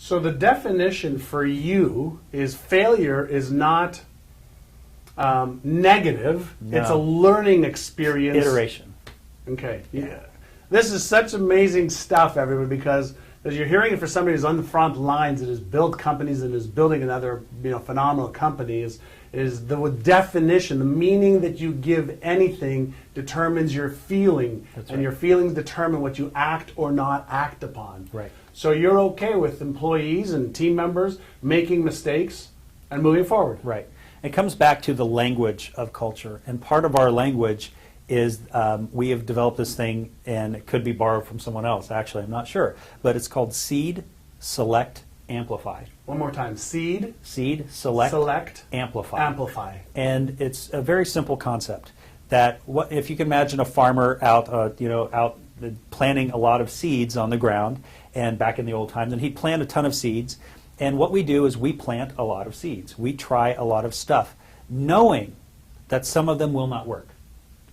So the definition for you is failure is not negative. No. It's a learning experience. Iteration. Okay. Yeah. This is such amazing stuff, everyone, because as you're hearing it for somebody who's on the front lines that has built companies and is building another phenomenal companies, is the definition, the meaning that you give anything determines your feeling. That's and right. your feelings determine what you act or not act upon. Right. So you're okay with employees and team members making mistakes and moving forward. Right. It comes back to the language of culture. And part of our language is we have developed this thing, and it could be borrowed from someone else, actually, I'm not sure. But it's called seed, select, amplify. One more time. Seed, Seed, select, amplify. amplify. And it's a very simple concept that if you can imagine a farmer out planting a lot of seeds on the ground, and back in the old times, and he'd plant a ton of seeds. And what we do is we plant a lot of seeds. We try a lot of stuff, knowing that some of them will not work.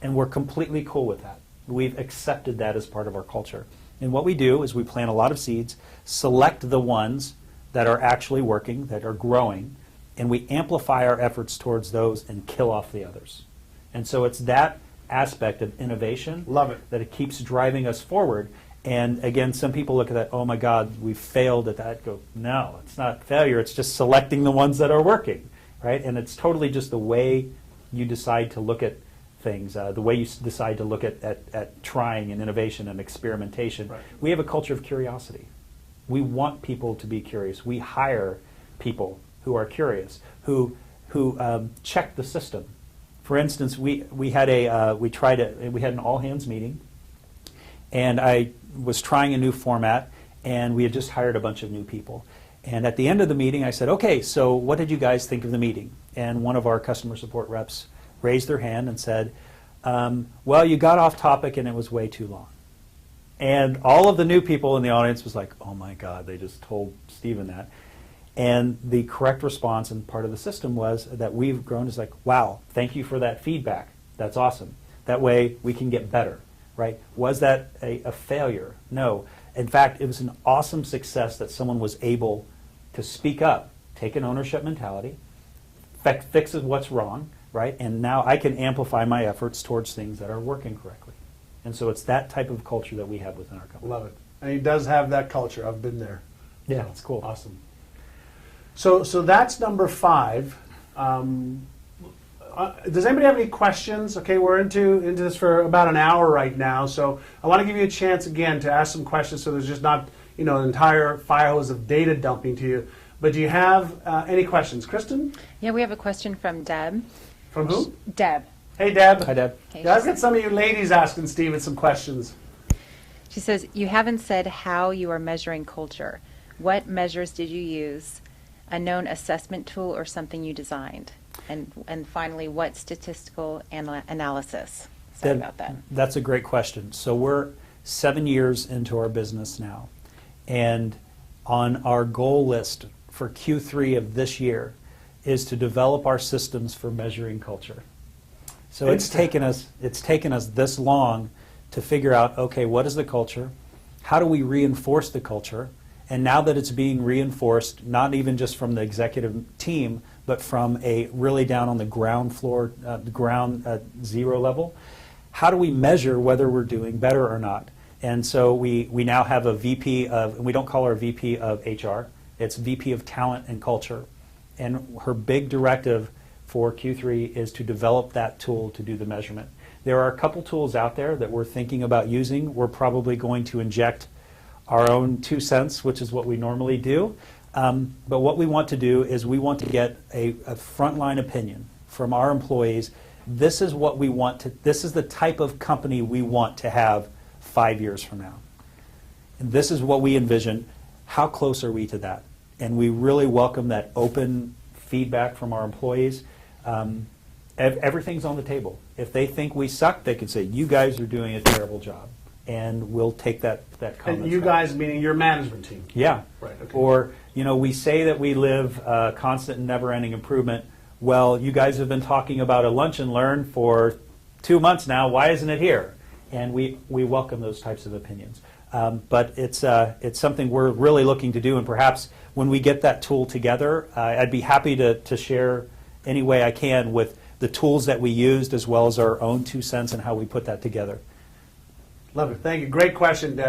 And we're completely cool with that. We've accepted that as part of our culture. And what we do is we plant a lot of seeds, select the ones that are actually working, that are growing, and we amplify our efforts towards those and kill off the others. And so it's that aspect of innovation. Love it. That it keeps driving us forward. And again, some people look at that, oh my God, we failed at that. Go, no, it's not failure. It's just selecting the ones that are working, right? And it's totally just the way you decide to look at things, the way you decide to look at trying and innovation and experimentation. Right. We have a culture of curiosity. We want people to be curious. We hire people who are curious, who check the system. For instance, we had an all hands meeting, and I was trying a new format, and we had just hired a bunch of new people. And at the end of the meeting, I said, okay, so what did you guys think of the meeting? And one of our customer support reps raised their hand and said, well, you got off topic and it was way too long. And all of the new people in the audience was like, oh my God, they just told Stephen that. And the correct response and part of the system was that we've grown is like, wow, thank you for that feedback. That's awesome. That way we can get better, right? Was that a failure? No. In fact, it was an awesome success that someone was able to speak up, take an ownership mentality, fixes what's wrong, right? And now I can amplify my efforts towards things that are working correctly. And so it's that type of culture that we have within our company. Love it. And he does have that culture. I've been there. Yeah, So, it's cool. Awesome. So that's number 5. Does anybody have any questions? Okay, we're into this for about an hour right now, so I want to give you a chance again to ask some questions so there's just not an entire fire hose of data dumping to you. But do you have any questions? Kristen? Yeah, we have a question from Deb. From who? Deb. Hey, Deb. Hi, Deb. Okay, Yeah, I've got some of you ladies asking Steven some questions. She says, you haven't said how you are measuring culture. What measures did you use? A known assessment tool or something you designed? And finally, what statistical analysis? Sorry about that. That's a great question. So we're 7 years into our business now. And on our goal list for Q3 of this year is to develop our systems for measuring culture. So it's taken us this long to figure out, okay, what is the culture? How do we reinforce the culture? And now that it's being reinforced, not even just from the executive team, but from a really down on the ground floor, ground zero level, how do we measure whether we're doing better or not? And so we now have a VP of, and we don't call her a VP of HR, it's VP of Talent and Culture. And her big directive for Q3 is to develop that tool to do the measurement. There are a couple tools out there that we're thinking about using. We're probably going to inject our own 2 cents, which is what we normally do. But what we want to do is we want to get a frontline opinion from our employees. This is what we want to, this is the type of company we want to have 5 years from now. And this is what we envision. How close are we to that? And we really welcome that open feedback from our employees. Everything's on the table. If they think we suck, they can say, you guys are doing a terrible job. And we'll take that comment. And you guys meaning your management team? Yeah. Right, okay. Or, we say that we live constant and never-ending improvement. Well, you guys have been talking about a lunch and learn for 2 months now. Why isn't it here? And we welcome those types of opinions. But it's something we're really looking to do, and perhaps when we get that tool together, I'd be happy to share any way I can with the tools that we used as well as our own 2 cents and how we put that together. Love it. Thank you. Great question,